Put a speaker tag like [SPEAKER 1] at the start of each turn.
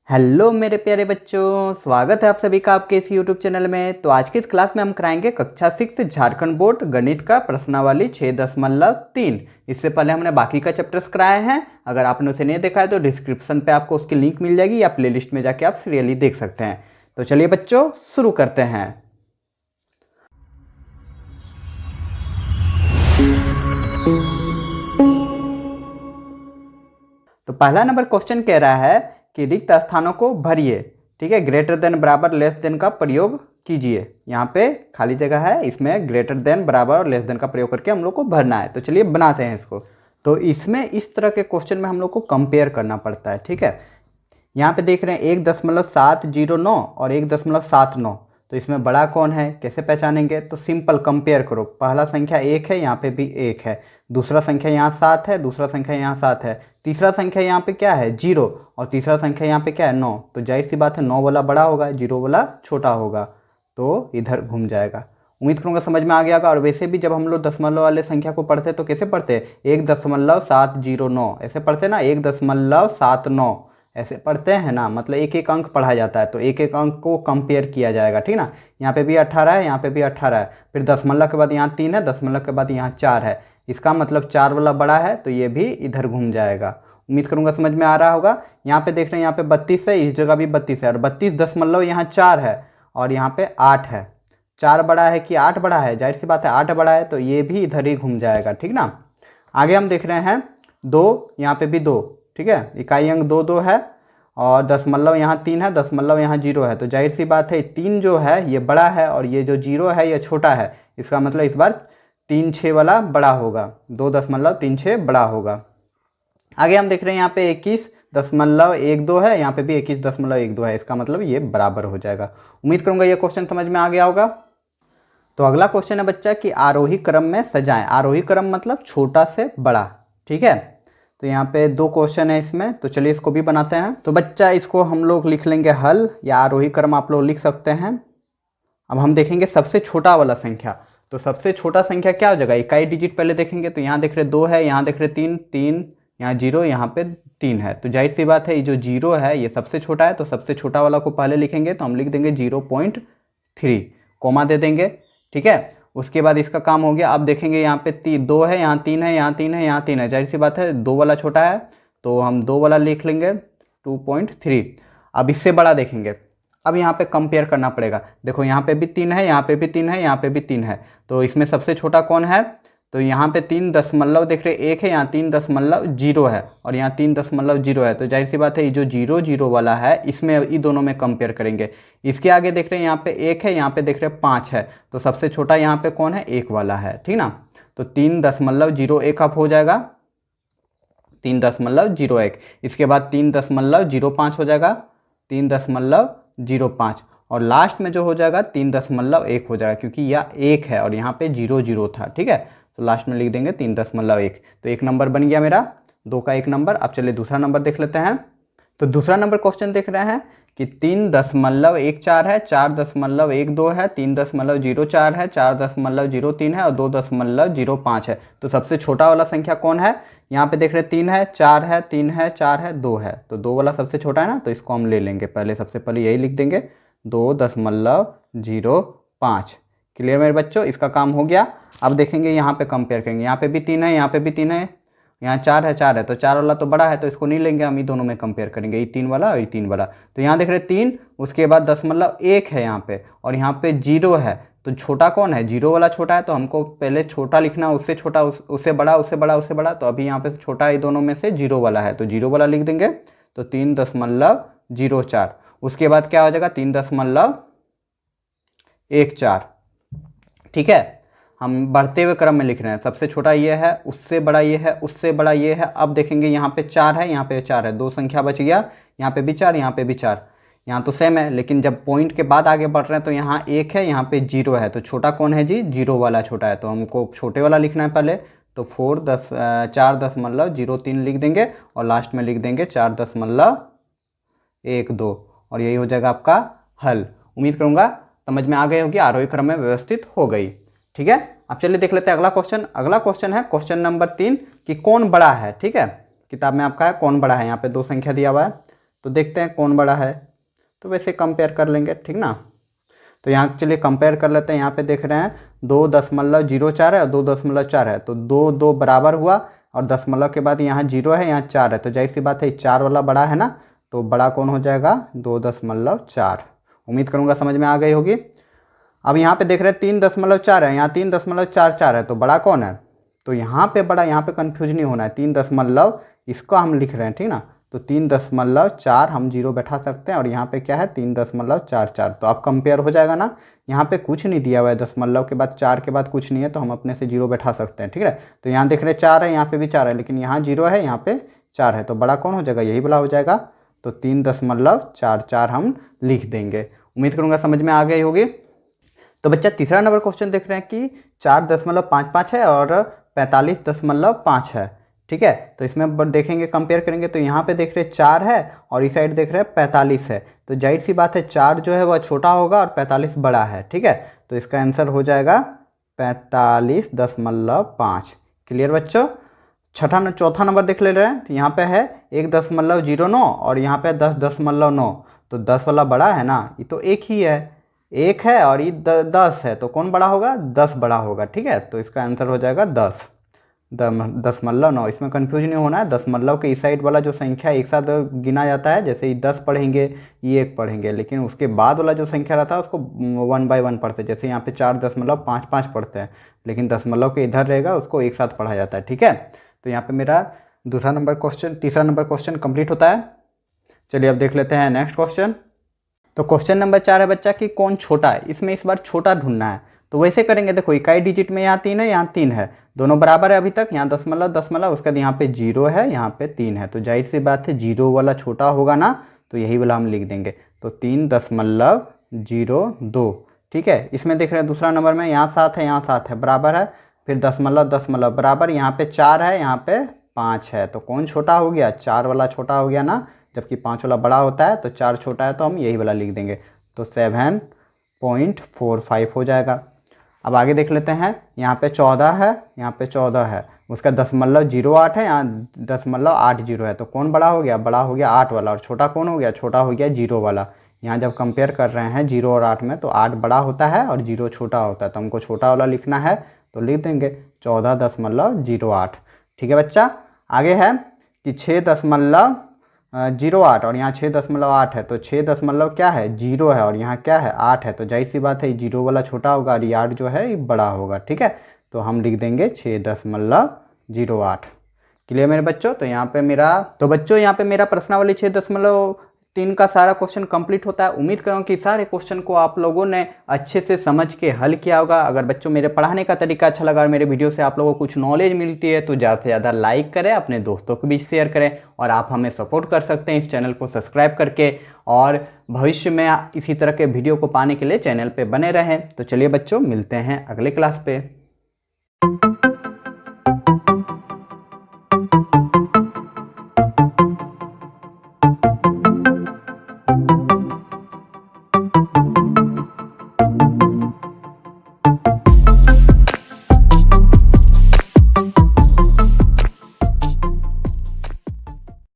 [SPEAKER 1] Hello मेरे प्यारे बच्चों, स्वागत है आप सभी का आपके इस यूट्यूब चैनल में। तो आज की इस क्लास में हम कराएंगे कक्षा 6 झारखंड बोर्ड गणित का प्रश्नावली 6.3। इससे पहले हमने बाकी का चैप्टर्स कराए हैं। अगर आपने उसे नहीं देखा है तो डिस्क्रिप्शन पे आपको उसकी लिंक मिल जाएगी या प्लेलिस्ट में जाके आप सीरियली देख सकते हैं। तो चलिए बच्चों शुरू करते हैं। तो पहला नंबर क्वेश्चन कह रहा है कि रिक्त स्थानों को भरिए। ठीक है, ग्रेटर देन बराबर लेस देन का प्रयोग कीजिए। यहाँ पे खाली जगह है, इसमें ग्रेटर देन बराबर और लेस देन का प्रयोग करके हम लोग को भरना है। तो चलिए बनाते हैं इसको। तो इसमें इस तरह के क्वेश्चन में हम लोग को कंपेयर करना पड़ता है। ठीक है, यहाँ पे देख रहे हैं 1.709 और 1.79। तो इसमें बड़ा कौन है, कैसे पहचानेंगे? तो सिंपल कंपेयर करो। पहला संख्या 1 है, यहाँ पे भी 1 है। दूसरा संख्या यहाँ 7 है, दूसरा संख्या यहाँ 7 है। तीसरा संख्या यहाँ पे क्या है, 0। और तीसरा संख्या यहाँ पे क्या है, 9। तो जाहिर सी बात है 9 वाला बड़ा होगा, 0 वाला छोटा होगा, तो इधर घूम जाएगा। उम्मीद करूँगा समझ में आ गया होगा। और वैसे भी जब हम लोग दशमलव वाले संख्या को पढ़ते तो कैसे पढ़ते, 1.709 ऐसे पढ़ते ना, 1.79 ऐसे पढ़ते हैं ना। मतलब एक एक अंक पढ़ा जाता है, तो एक एक अंक को कंपेयर किया जाएगा। ठीक ना, यहाँ पे भी 18 है, यहाँ पे भी 18 है। फिर दशमलव के बाद यहाँ 3 है, दशमलव के बाद यहाँ 4 है। इसका मतलब 4 वाला बड़ा है, तो ये भी इधर घूम जाएगा। उम्मीद करूँगा समझ में आ रहा होगा। यहाँ पे देख रहे हैं, यहाँ पे 32 है, इस जगह भी 32 है। और 32 दशमलव यहाँ 4 है और यहाँ पे 8 है। 4 बड़ा है कि 8 बड़ा है? जाहिर सी बात है 8 बड़ा है, तो ये भी इधर ही घूम जाएगा। ठीक ना, आगे हम देख रहे हैं 2, यहाँ पे भी 2। ठीक है, इकाई अंक 2 2 है और दशमलव यहाँ 3 है, दशमलव यहाँ 0 है। तो जाहिर सी बात है 3 जो है ये बड़ा है और ये जो 0 है ये छोटा है। इसका मतलब इस बार 3 6 वाला बड़ा होगा, 2.36 बड़ा होगा। आगे हम देख रहे हैं यहाँ पे 21.12 है, यहाँ पे भी 21.12 है। इसका मतलब ये बराबर हो जाएगा। उम्मीद करूंगा ये क्वेश्चन समझ में आ गया होगा। तो अगला क्वेश्चन है बच्चा कि आरोही क्रम में सजाएं। आरोही क्रम मतलब छोटा से बड़ा। ठीक है, तो यहाँ पे 2 क्वेश्चन है इसमें, तो चलिए इसको भी बनाते हैं। तो बच्चा इसको हम लोग लिख लेंगे हल, या आरोही क्रम आप लोग लिख सकते हैं। अब हम देखेंगे सबसे छोटा वाला संख्या। तो सबसे छोटा संख्या क्या हो जाएगा, इकाई डिजिट पहले देखेंगे। तो यहाँ देख रहे 2 है, यहाँ देख रहे 3, यहाँ 0, यहाँ पे 3 है। तो जाहिर सी बात है ये जो 0 है ये सबसे छोटा है, तो सबसे छोटा वाला को पहले लिखेंगे। तो हम लिख देंगे 0.3, कोमा दे देंगे। ठीक है, उसके बाद इसका काम हो गया। अब देखेंगे यहाँ पे 2 है, यहाँ 3 है, यहाँ 3 है, यहाँ 3 है। जाहिर सी बात है 2 वाला छोटा है, तो हम 2 वाला लिख लेंगे 2.3। अब इससे बड़ा देखेंगे। अब यहाँ पे कंपेयर करना पड़ेगा। देखो यहाँ पे भी 3 है, यहाँ पे भी 3 है, यहाँ पे भी 3 है। तो इसमें सबसे छोटा कौन है? तो यहाँ पे 3 दशमलव देख रहे 1 है, यहाँ 3.0 है और यहाँ 3.0 है। तो जाहिर सी बात है ये जो 0 0 वाला है इसमें इन दोनों में कंपेयर करेंगे। इसके आगे देख रहे हैं यहाँ पे 1 है, यहाँ पे देख रहे 5 है। तो सबसे छोटा यहाँ पे कौन है, 1 वाला है। ठीक ना, तो 3.01 अब हो जाएगा, 3.01। इसके बाद 3.05 हो जाएगा, 3.05। और लास्ट में जो हो जाएगा 3.1 हो जाएगा, क्योंकि यह 1 है और यहाँ पे 0 0 था। ठीक है, तो लास्ट में लिख देंगे 3.1। तो 1 नंबर बन गया मेरा, 2 का 1 नंबर। अब चलिए दूसरा नंबर देख लेते हैं। तो दूसरा नंबर क्वेश्चन देख रहे हैं कि 3.14 है, 4.12 है, 3.04 है, 4.03 है और 2.05 है। तो सबसे छोटा वाला संख्या कौन है? यहाँ पे देख रहे 3 है, 4 है, 3 है, 4 है, 2 है। तो 2 वाला सबसे छोटा है ना, तो इसको हम ले लेंगे पहले। सबसे पहले यही लिख देंगे 2.05। क्लियर मेरे बच्चों, इसका काम हो गया। अब देखेंगे यहाँ पे कंपेयर करेंगे। यहाँ पे भी 3 है, यहाँ पे भी 3 है, यहाँ 4 है, 4 है। तो 4 वाला तो बड़ा है, तो इसको नहीं लेंगे हम, ही दोनों में कंपेयर करेंगे, ये 3 वाला और ये 3 वाला। तो यहाँ देख रहे 3, उसके बाद 0.1 है यहाँ पे और यहाँ पे 0 है। तो छोटा कौन है, 0 वाला छोटा है। तो हमको पहले छोटा लिखना, उससे छोटा, उससे बड़ा, उससे बड़ा, उससे बड़ा। तो अभी यहाँ पे छोटा ये दोनों में से 0 वाला है, तो 0 वाला लिख देंगे। तो 3.04। उसके बाद क्या हो जाएगा, 3.14। ठीक है, हम बढ़ते हुए क्रम में लिख रहे हैं। सबसे छोटा ये है, उससे बड़ा ये है, उससे बड़ा ये है। अब देखेंगे यहाँ पे 4 है, यहाँ पे 4 है, 2 संख्या बच गया। यहाँ पे भी 4, यहाँ पे भी 4। यहाँ तो सेम है, लेकिन जब पॉइंट के बाद आगे बढ़ रहे हैं तो यहाँ 1 है, यहाँ पे 0 है। तो छोटा कौन है जी, 0 वाला छोटा है। तो हमको छोटे वाला लिखना है पहले। तो 4.03 लिख देंगे और लास्ट में लिख देंगे 4.12 और यही हो जाएगा आपका हल। उम्मीद करूँगा समझ में आ गई होगी, आरोही क्रम में व्यवस्थित हो गई। ठीक है, अब चलिए देख लेते हैं अगला क्वेश्चन। अगला क्वेश्चन है क्वेश्चन नंबर 3 कि कौन बड़ा है। ठीक है, किताब में आपका है कौन बड़ा है। यहाँ पे 2 संख्या दिया हुआ है, तो देखते हैं कौन बड़ा है, तो वैसे कंपेयर कर लेंगे, ठीक ना। तो यहाँ चलिए कंपेयर कर लेते हैं। यहाँ पे देख रहे हैं 2.04 है और 2.4 है, तो 2 बराबर हुआ और दशमलव के बाद यहाँ 0 है, यहाँ 4 है, तो जाहिर सी बात है 4 वाला बड़ा है ना, तो बड़ा कौन हो जाएगा 2.4। उम्मीद करूँगा समझ में आ गई होगी। अब यहाँ पे देख रहे हैं 3.4 है, यहाँ 3.44 है, तो बड़ा कौन है, तो यहाँ पे बड़ा, यहाँ पे कंफ्यूज नहीं होना है, 3 दशमलव इसको हम लिख रहे हैं, ठीक ना, तो 3.4 हम 0 बैठा सकते हैं और यहाँ पे क्या है 3.44, तो अब कंपेयर हो जाएगा ना। यहाँ पे कुछ नहीं दिया हुआ है, दशमलव के बाद 4 के बाद कुछ नहीं है, तो हम अपने से 0 बैठा सकते हैं, ठीक है। तो यहाँ देख रहे हैं 4 है, यहाँ पे भी 4 है, लेकिन यहाँ 0 है, यहाँ पे 4 है, तो बड़ा कौन हो जाएगा, यही बड़ा हो जाएगा, तो 3.44 हम लिख देंगे। उम्मीद करूँगा समझ में आ गई होगी। तो बच्चा तीसरा नंबर क्वेश्चन देख रहे हैं कि 4.55 है और 45.5 है, ठीक है। तो इसमें देखेंगे कंपेयर करेंगे, तो यहाँ पे देख रहे हैं 4 है और इस साइड देख रहे हैं 45 है, तो जाहिर सी बात है 4 जो है वह छोटा होगा और 45 बड़ा है, ठीक है। तो इसका आंसर हो जाएगा 45.5। क्लियर बच्चों। चौथा नंबर देख ले रहे हैं, तो यहाँ पे है 1.09 और यहाँ पे 10.9, तो 10 वाला बड़ा है ना, ये तो एक ही है, एक है और ये 10 है, तो कौन बड़ा होगा, 10 बड़ा होगा, ठीक है। तो इसका आंसर हो जाएगा 10.9। इसमें कंफ्यूज नहीं होना है, दशमलव के इस साइड वाला जो संख्या एक साथ गिना जाता है, जैसे ये 10 पढ़ेंगे, ये 1 पढ़ेंगे, लेकिन उसके बाद वाला जो संख्या रहता है उसको 1 बाय 1 पढ़ते हैं, जैसे यहाँ पे 4.55 पढ़ते हैं, लेकिन दशमलव के इधर रहेगा उसको एक साथ पढ़ा जाता है, ठीक है। तो यहाँ पे मेरा तीसरा नंबर क्वेश्चन कंप्लीट होता है। चलिए अब देख लेते हैं नेक्स्ट क्वेश्चन। तो क्वेश्चन नंबर 4 है बच्चा कि कौन छोटा है, इसमें इस बार छोटा ढूंढना है। तो वैसे करेंगे, देखो इकाई डिजिट में यहाँ 3 है, यहाँ 3 है, दोनों बराबर है अभी तक, यहाँ दशमलव, उसके बाद यहाँ पे 0 है, यहाँ पे 3 है, तो जाहिर सी बात है 0 वाला छोटा होगा ना, तो यही वाला हम लिख देंगे, तो 3.02, ठीक है। इसमें देख रहे हैं दूसरा नंबर में यहाँ 7 है, यहाँ 7 है, बराबर है, फिर दशमलव बराबर, यहाँ पे 4 है, यहाँ पे 5 है, तो कौन छोटा हो गया, 4 वाला छोटा हो गया ना, जबकि 5 वाला बड़ा होता है, तो 4 छोटा है, तो हम यही वाला लिख देंगे, तो 7.45 हो जाएगा। अब आगे देख लेते हैं, यहाँ पे 14 है, यहाँ पे 14 है, उसका 0.08 है, यहाँ 0.80 है, तो कौन बड़ा हो गया, बड़ा हो गया 8 वाला, और छोटा कौन हो गया, छोटा हो गया 0 वाला। यहाँ जब कंपेयर कर रहे हैं 0 और 8 में, तो 8 बड़ा होता है और 0 छोटा होता है, तो हमको छोटा वाला लिखना है, तो लिख देंगे 14.08, ठीक है बच्चा। आगे है कि 6.08 और यहाँ 6.8 है, तो 6 क्या है 0 है और यहाँ क्या है 8 है, तो जाहिर सी बात है 0 वाला छोटा होगा और ये 8 जो है ये बड़ा होगा, ठीक है। तो हम लिख देंगे 6.08। क्लियर मेरे बच्चों। तो यहाँ पे मेरा प्रश्नावली 6.3 का सारा क्वेश्चन कंप्लीट होता है। उम्मीद करूँ कि सारे क्वेश्चन को आप लोगों ने अच्छे से समझ के हल किया होगा। अगर बच्चों मेरे पढ़ाने का तरीका अच्छा लगा और मेरे वीडियो से आप लोगों को कुछ नॉलेज मिलती है, तो ज़्यादा से ज़्यादा लाइक करें, अपने दोस्तों के बीच शेयर करें, और आप हमें सपोर्ट कर सकते हैं इस चैनल को सब्सक्राइब करके, और भविष्य में इसी तरह के वीडियो को पाने के लिए चैनल पर बने रहें। तो चलिए बच्चों, मिलते हैं अगले क्लास पे।